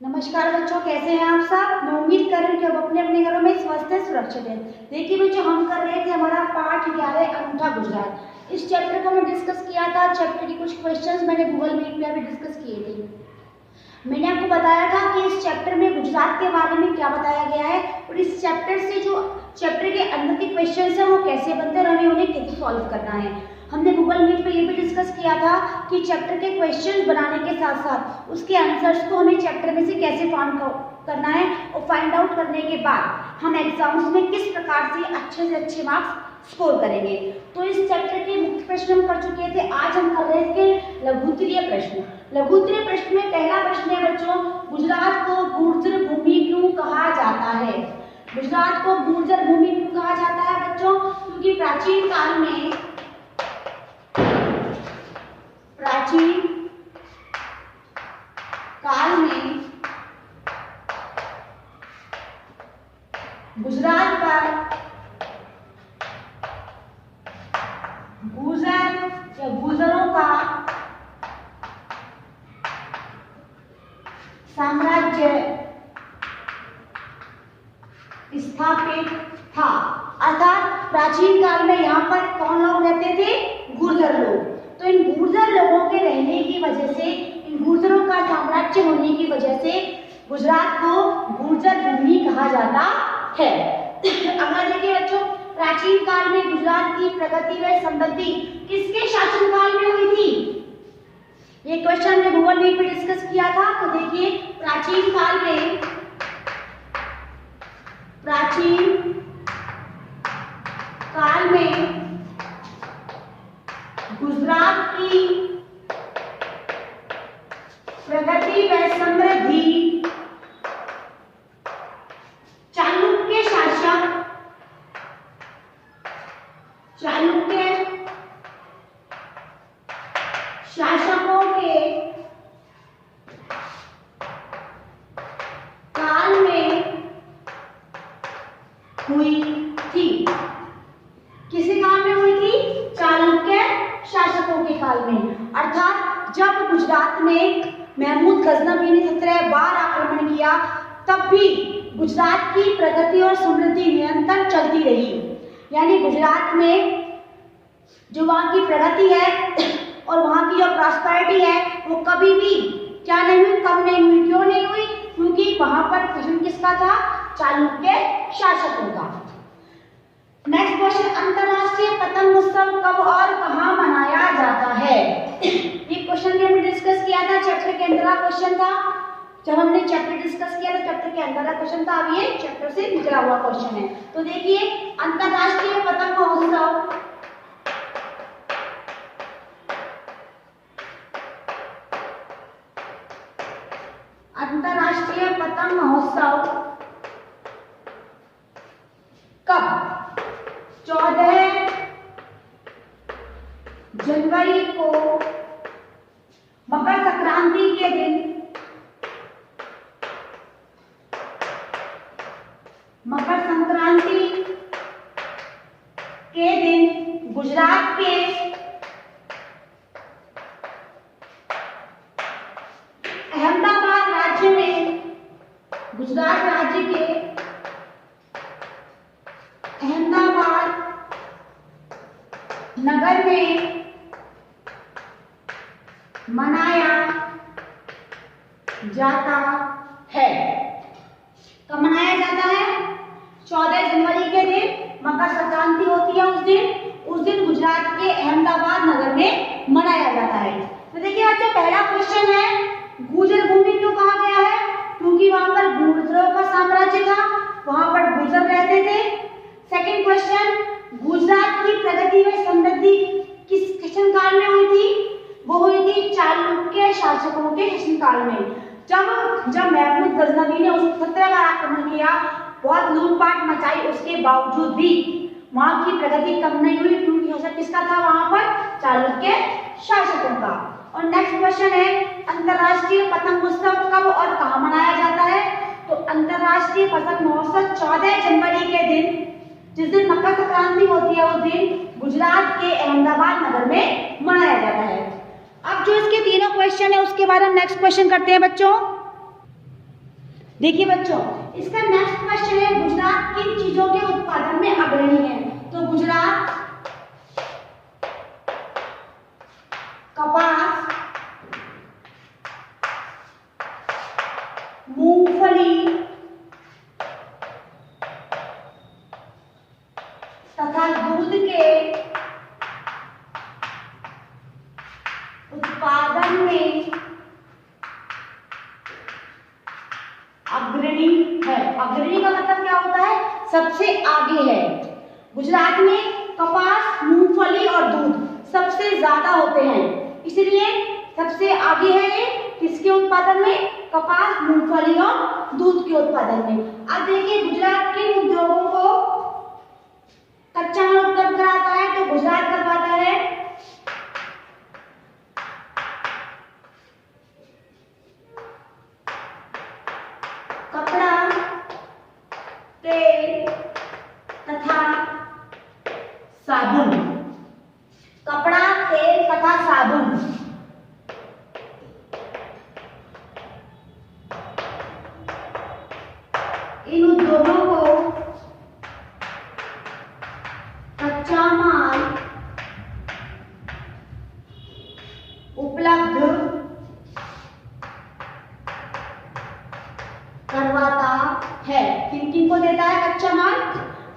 नमस्कार बच्चों, कैसे हैं आप सब। मैं उम्मीद कर रही हूँ कि आप अपने अपने घरों में स्वस्थ है, सुरक्षित हैं। देखिए बच्चों, हम कर रहे थे हमारा पाठ 11 अनूठा गुजरात। इस चैप्टर को मैं डिस्कस किया था। चैप्टर के कुछ क्वेश्चंस मैंने गूगल मीट पे अभी डिस्कस किए थे। मैंने आपको बताया था कि इस चैप्टर में गुजरात के बारे में क्या बताया गया है और इस चैप्टर से जो चैप्टर के अंदर के क्वेश्चंस हैं वो कैसे बनते हैं और हमें उन्हें कैसे सॉल्व करना है। हमने गूगल मीट पे ये भी डिस्कस किया था कि चैप्टर के क्वेश्चंस बनाने के साथ साथ उसके आंसर्स को हमें चैप्टर में से कैसे फाइंड करना है और फाइंड आउट करने के बाद हम एग्जाम्स में किस प्रकार से अच्छे मार्क्स स्कोर करेंगे। तो इस चैप्टर के मुख्य प्रश्न हम कर चुके थे। आज हम कर रहे थे लघुत्तरीय प्रश्न। लघुत्तरीय प्रश्न में पहला प्रश्न है बच्चों, गुजरात को गुर्जर भूमि क्यों कहा जाता है। गुजरात को गुर्जर भूमि क्यों कहा जाता है बच्चों? क्योंकि प्राचीन काल में गुजरात पर गुर्जर या गुर्जरों का साम्राज्य स्थापित था। अर्थात प्राचीन काल में यहाँ पर कौन लोग रहते थे? गुर्जर लोग। तो इन गुर्जर लोगों के रहने की वजह से, इन गुर्जरों का साम्राज्य होने की वजह से गुजरात को गुर्जर भूमि कहा जाता है। अगला देखिए बच्चों, प्राचीन काल में गुजरात की प्रगति व समृद्धि किसके शासनकाल में हुई थी? ये क्वेश्चन हमने गूगल मीट पे डिस्कस किया था। तो देखिए, प्राचीन काल में गुजरात की प्रगति व समृद्धि चालुक्य शासकों के काल में हुई थी। किसी काल में हुई थी? चालुक्य शासकों के काल में। अर्थात जब गुजरात में महमूद गजनवी ने 17 बार आक्रमण किया, तब भी गुजरात की प्रगति और समृद्धि निरंतर चलती रही। यानी गुजरात में जो वहां की प्रगति है और वहां की जो प्रॉस्पेरिटी है वो कभी भी क्या नहीं हुई? कम नहीं हुई। क्यों नहीं हुई? क्योंकि वहां पर शासन किसका था? चालुक्य शासकों का। नेक्स्ट क्वेश्चन, अंतरराष्ट्रीय पतंग उत्सव कब और कहां मनाया जाता है? ये क्वेश्चन भी हमने डिस्कस किया था। चैप्टर के अंदर का क्वेश्चन था। जब हमने चैप्टर डिस्कस किया तो चैप्टर के अंदर का क्वेश्चन था। अब ये चैप्टर से निकला हुआ क्वेश्चन है। तो देखिए, अंतरराष्ट्रीय पतंग महोत्सव कब? 14 जनवरी को मकर संक्रांति के दिन गुजरात के अहमदाबाद राज्य में, गुजरात राज्य के अहमदाबाद नगर में मनाया जाता है। कब मनाया जाता है? 14 जनवरी के दिन मकर संक्रांति होती है। उस दिन गुजरात के अहमदाबाद नगर में मनाया जाता है। तो देखिए बच्चों, पहला क्वेश्चन है, गुर्जर भूमि क्यों कहा गया है? क्योंकि वहां पर गुर्जरों का साम्राज्य था, वहां पर गुर्जर रहते थे। सेकंड क्वेश्चन, गुजरात की प्रगति व समृद्धि किस शासनकाल में हुई थी? वो हुई थी चालुक्य शासकों के शासनकाल में। जब महमूद गजनवी ने उस 17 बार आक्रमण किया, बहुत लूटपाट मचाई, उसके बावजूद भी वहां की प्रगति कम नहीं हुई। क्योंकि शासक किसका था वहां पर? चालुक्य शासकों का। और नेक्स्ट क्वेश्चन है, अंतरराष्ट्रीय पतंग उत्सव कब और कहां मनाया जाता है? तो अंतरराष्ट्रीय पतंग महोत्सव 14 जनवरी के दिन, जिस दिन मकर संक्रांति होती है, उस दिन गुजरात के अहमदाबाद नगर में मनाया जाता है। अब जो इसके तीनों क्वेश्चन है उसके बाद हम नेक्स्ट क्वेश्चन करते हैं बच्चों। देखिए बच्चों, इसका नेक्स्ट क्वेश्चन है गुजरात किन चीजों के उत्पादन में अग्रणी है? तो गुजरात कपास, मूंगफली तथा दूध के उत्पादन में अग्रणी है। अग्रणी का मतलब क्या होता है? सबसे आगे है। गुजरात में कपास, मूंगफली और दूध सबसे ज्यादा होते हैं, इसलिए सबसे आगे है ये किसके उत्पादन में? कपास, मूंगफली और दूध के उत्पादन में। अब देखिए गुजरात के उद्योगों को कच्चा माल उपलब्ध कराता है, तो गुजरात करवाता है कपड़ा, तेल तथा साबुन। कपड़ा, तेल तथा साबुन। इन उद्योगों को कच्चा माल उपलब्ध करवाता है। किन किन को देता है कच्चा माल?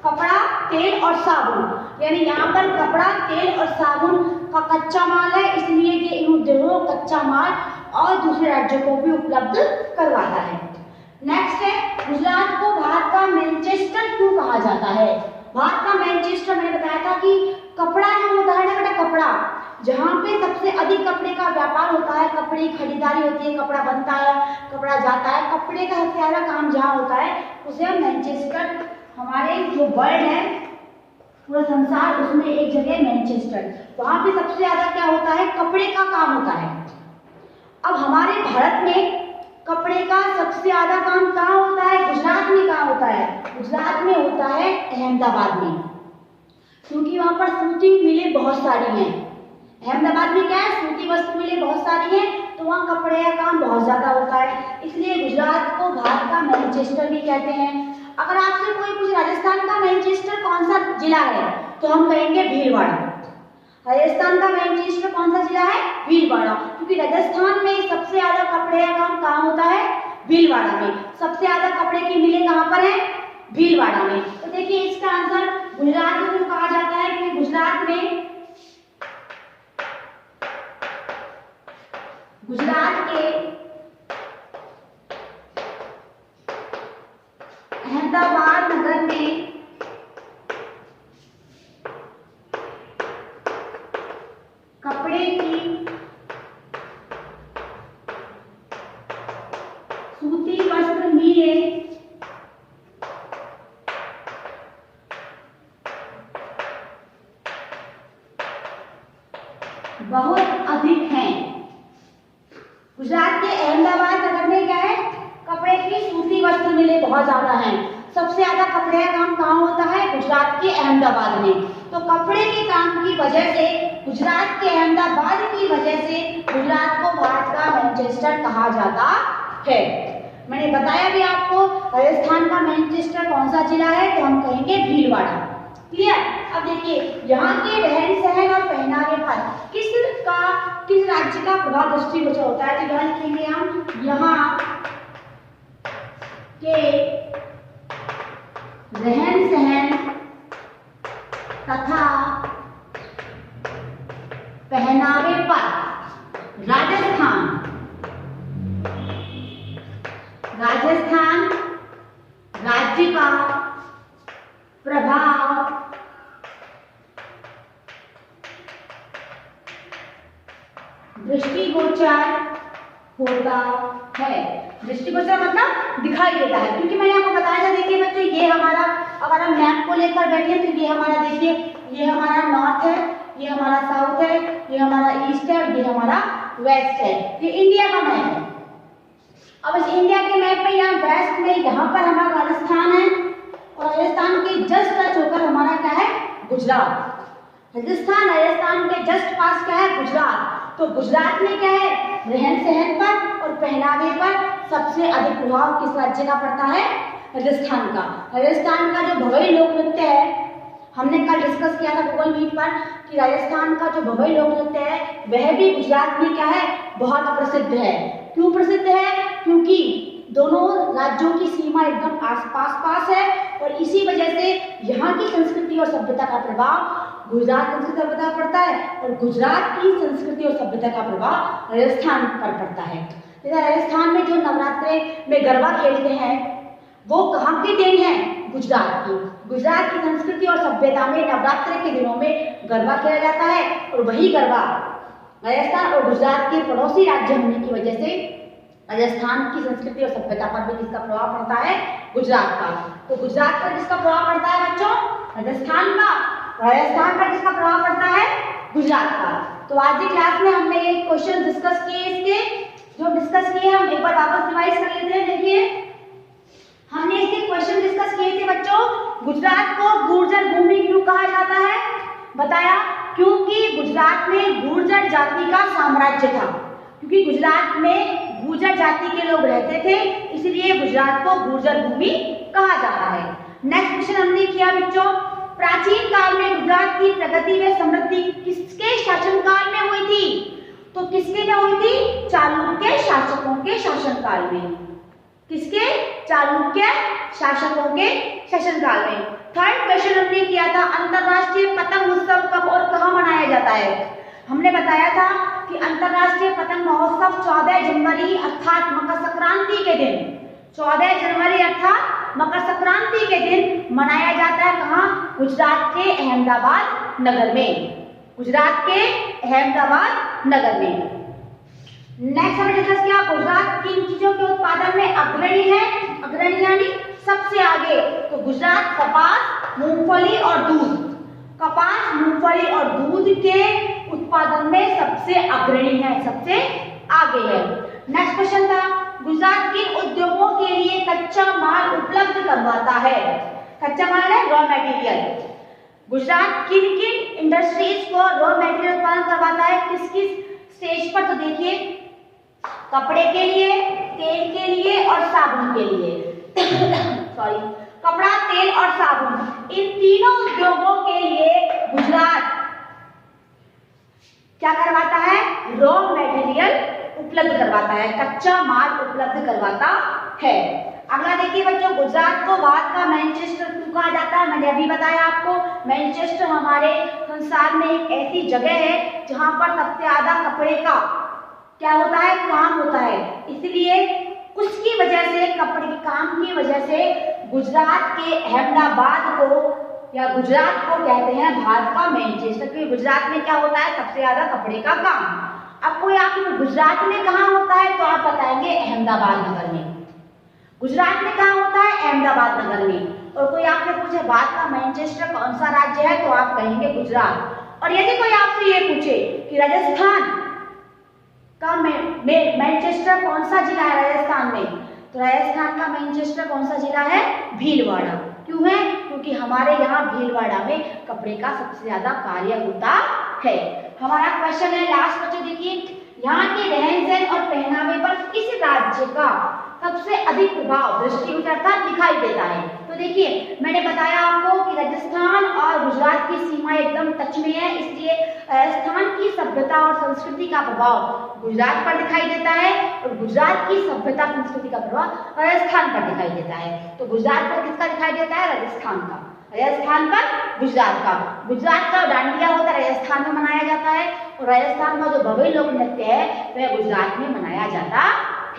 कपड़ा, तेल और साबुन। यानी यहाँ पर कपड़ा, तेल और साबुन का कच्चा माल है, इसलिए ये इन उद्योगों को कच्चा माल और दूसरे राज्यों को भी उपलब्ध करवाता है। नेक्स्ट है गुजरात को भारत का मैनचेस्टर क्यों कहा जाता है? भारत का मैनचेस्टर मैंने बताया था कि कपड़ा जो होता है ना बेटा, कपड़ा जहाँ पे सबसे अधिक कपड़े का व्यापार होता है, कपड़े की खरीदारी होती है, कपड़ा बनता है, कपड़ा जाता है, कपड़े का सबसे ज्यादा काम जहाँ होता है उसे हम मैनचेस्टर, हमारे जो वर्ल्ड है पूरा संसार, उसमें एक जगह मैनचेस्टर, वहां पे सबसे ज्यादा क्या होता है? कपड़े का काम होता है। अब हमारे भारत में कपड़े का सबसे ज्यादा काम कहाँ होता है? गुजरात में। कहाँ होता है? गुजरात में होता है अहमदाबाद में, क्योंकि वहां पर सूती मिलें बहुत सारी हैं। अहमदाबाद में क्या है? सूती वस्त्र मिलें बहुत सारी हैं, तो वहाँ कपड़े का काम बहुत ज्यादा होता है, इसलिए गुजरात को भारत का मैनचेस्टर भी कहते हैं। अगर आपसे कोई पूछे राजस्थान का मैनचेस्टर कौन सा जिला है, तो हम कहेंगे भीलवाड़ा। राजस्थान का मैनचेस्टर कौन सा जिला है? भीलवाड़ा, क्योंकि राजस्थान में सबसे ज्यादा कपड़े का काम कहाँ होता है? भीलवाड़ा में। सबसे ज्यादा कपड़े की मिलें कहाँ पर है? भीलवाड़ा में। तो देखिए इसका आंसर गुजरात को क्यों कहा जाता है? क्योंकि गुजरात के अहमदाबाद नगर में कपड़े की सूती वस्त्र मिलें बहुत अधिक हैं। गुजरात के अहमदाबाद नगर में क्या है? कपड़े की सूती वस्त्र मिलें बहुत ज्यादा हैं। सबसे ज्यादा कपड़े का काम कहाँ होता है? गुजरात के अहमदाबाद में। तो कपड़े के काम की वजह से, गुजरात के अहमदाबाद की वजह से गुजरात को भारत का मैनचेस्टर कहा जाता है। मैंने बताया भी आपको राजस्थान का मैनचेस्टर कौन सा जिला है, तो हम कहेंगे भीलवाड़ा। क्लियर? अब देखिए यहाँ के रहन सहन और पहनावे पर किस राज्य का प्रभाव दृष्टिगोचर होता है, तो यहाँ लिखेंगे हम यहाँ के रहन सहन तथा पहनावे पर राजस्थान राज्य का प्रभाव दृष्टिगोचर होता है। दृष्टिगोचर मतलब दिखाई देता है, क्योंकि मैंने आपको बताया था। देखिए बच्चों, ये हमारा, अगर हम मैप को लेकर बैठे तो ये हमारा, देखिए ये हमारा नॉर्थ है, ये हमारा साउथ है, ये हमारा ईस्ट है, ये हमारा वेस्ट है। ये इंडिया का मैप है। अब इस इंडिया के मैप में यहाँ वेस्ट में यहाँ पर हमारा राजस्थान है, और राजस्थान के जस्ट टच होकर हमारा क्या है? गुजरात। राजस्थान के जस्ट पास क्या है? गुजरात। तो गुजरात में क्या है? रहन सहन पर और पहनावे पर सबसे अधिक प्रभाव किस राज्य का पड़ता है? राजस्थान का। राजस्थान का जो भवई लोक नृत्य है, हमने कल डिस्कस किया था गूगल मीट पर कि राजस्थान का जो भवई लोक नृत्य है वह भी गुजरात में क्या है? बहुत प्रसिद्ध है। क्यों प्रसिद्ध है? क्योंकि दोनों राज्यों की सीमा एकदम आस-पास है और इसी वजह से यहाँ की संस्कृति और सभ्यता का प्रभाव गुजरात संस्कृति और सभ्यता पड़ता है और गुजरात की संस्कृति और सभ्यता का प्रभाव राजस्थान पर पड़ता है। राजस्थान में जो नवरात्रे में गरबा खेलते हैं वो कहाँ की देन है? गुजरात की। गुजरात की संस्कृति और सभ्यता में नवरात्रि के दिनों में गरबा खेला जाता है और वही गरबा राजस्थान और गुजरात के पड़ोसी राज्य होने की वजह से राजस्थान की संस्कृति और सभ्यता पर भी किसका प्रभाव पड़ता है? गुजरात का। तो गुजरात पर किसका प्रभाव पड़ता है बच्चों? राजस्थान का। राजस्थान पर किसका प्रभाव पड़ता है? गुजरात का। तो आज की क्लास में हमने ये क्वेश्चन डिस्कस किए, इसके जो डिस्कस किए हम एक बार वापस रिवाइज कर लेते हैं। देखिए हमने इसके क्वेश्चन डिस्कस किए थे बच्चों। गुजरात को गुर्जर भूमि क्यों कहा जाता है? बताया क्योंकि गुजरात में गुर्जर जाति का साम्राज्य था, क्योंकि गुजरात में गुर्जर जाति के लोग रहते थे, इसलिए गुजरात को गुर्जर भूमि कहा जाता है। नेक्स्ट क्वेश्चन हमने किया बच्चों, प्राचीन काल में गुजरात की प्रगति व समृद्धि किसके शासनकाल में हुई थी? तो किसके में हुई थी? चालुक्य शासकों के शासनकाल में। किसके? चालुक्य शासकों के शासनकाल में। थर्ड क्वेश्चन हमने किया था, अंतरराष्ट्रीय पतंग उत्सव कब और कहाँ मनाया जाता है? हमने बताया था कि अंतरराष्ट्रीय पतंग महोत्सव 14 जनवरी अर्थात मकर संक्रांति के दिन, 14 जनवरी अर्थात मकर संक्रांति के दिन मनाया जाता है। कहाँ? गुजरात के अहमदाबाद नगर में। गुजरात के अहमदाबाद नगर में। नेक्स्ट हमने डिस्कस किया गुजरात किन चीजों के उत्पादन में अग्रणी है? अग्रणी यानी सबसे आगे। तो गुजरात कपास, मूंगफली और दूध, कपास, मूंगफली और दूध के उत्पादन में सबसे अग्रणी है, सबसे आगे है। नेक्स्ट क्वेश्चन था, गुजरात किन उद्योगों के लिए कच्चा माल उपलब्ध करवाता है? कच्चा माल है रॉ मटेरियल। गुजरात किन किन इंडस्ट्रीज को रॉ मटेरियल उत्पादन करवाता है? किस किस स्टेज पर? तो देखिए कपड़े के लिए, तेल के लिए और साबुन के लिए सॉरी, कपड़ा, तेल और साबुन, इन तीनों उद्योगों के लिए गुजरात क्या करवाता है? रॉ मटेरियल उपलब्ध करवाता है, कच्चा माल उपलब्ध करवाता है। अगला देखिए बच्चों, गुजरात को भारत का मैनचेस्टर क्यों कहा जाता है? मैंने अभी बताया आपको, मैनचेस्टर हमारे संसार में एक ऐसी जगह है जहां पर सबसे ज्यादा कपड़े का क्या होता है? काम होता है, इसलिए उसकी वजह से, कपड़े के काम की वजह से गुजरात के अहमदाबाद को या गुजरात को कहते हैं भारत का मैनचेस्टर, क्योंकि गुजरात में क्या होता है? सबसे ज्यादा कपड़े का काम। अब कोई आपको गुजरात में कहाँ होता है? तो आप बताएंगे अहमदाबाद नगर में। गुजरात में कहाँ होता है? अहमदाबाद नगर में। और कोई आपसे पूछे भारत का मैनचेस्टर कौन सा राज्य है? तो आप कहेंगे गुजरात। और यदि कोई आपसे ये पूछे कि राजस्थान का मैनचेस्टर कौन सा जिला है राजस्थान में? तो राजस्थान का मैनचेस्टर कौन सा जिला है? भीलवाड़ा। क्यों है? क्योंकि हमारे यहाँ भीलवाड़ा में कपड़े का सबसे ज्यादा कार्य होता है। हमारा क्वेश्चन है लास्ट क्वेश्चन, देखिए यहाँ के रहन सहन और पहनावे पर किस राज्य का सबसे अधिक प्रभाव दृष्टि अर्थात दिखाई देता है? तो देखिए मैंने बताया आपको कि राजस्थान और गुजरात की सीमा एकदम टच में है, इसलिए राजस्थान की सभ्यता और संस्कृति का प्रभाव गुजरात पर दिखाई देता है और गुजरात की सभ्यता संस्कृति का प्रभाव राजस्थान पर दिखाई देता है। तो गुजरात पर किसका दिखाई देता है? राजस्थान का। राजस्थान पर गुजरात का। गुजरात का डांडिया होता है राजस्थान में मनाया जाता है और राजस्थान का जो भवई लोक नृत्य है वह गुजरात में मनाया जाता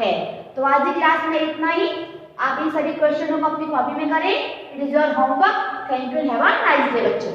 है। तो आज की क्लास में इतना ही। आप इन सभी क्वेश्चनों को अपनी कॉपी में करें। It is your homework. Thank you. Have a nice day बच्चों।